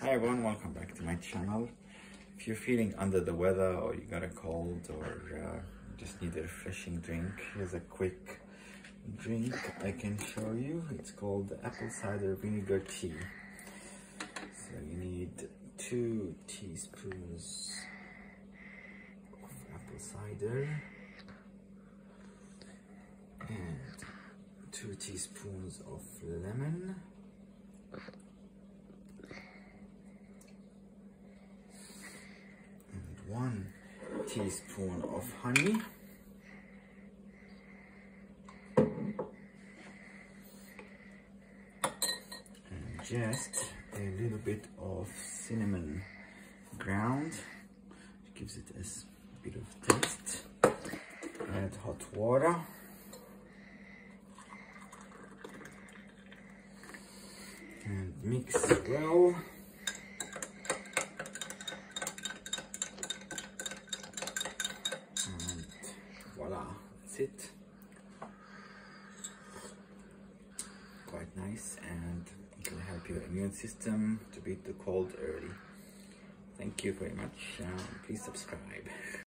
Hi everyone, welcome back to my channel. If you're feeling under the weather or you got a cold or just need a refreshing drink, here's a quick drink I can show you. It's called apple cider vinegar tea. So you need 2 teaspoons of apple cider and 2 teaspoons of lemon, and 1 teaspoon of honey, and just a little bit of cinnamon ground. It gives it a bit of taste. Add hot water. And mix well. And voila, that's it. Quite nice, and it will help your immune system to beat the cold early. Thank you very much. Please subscribe.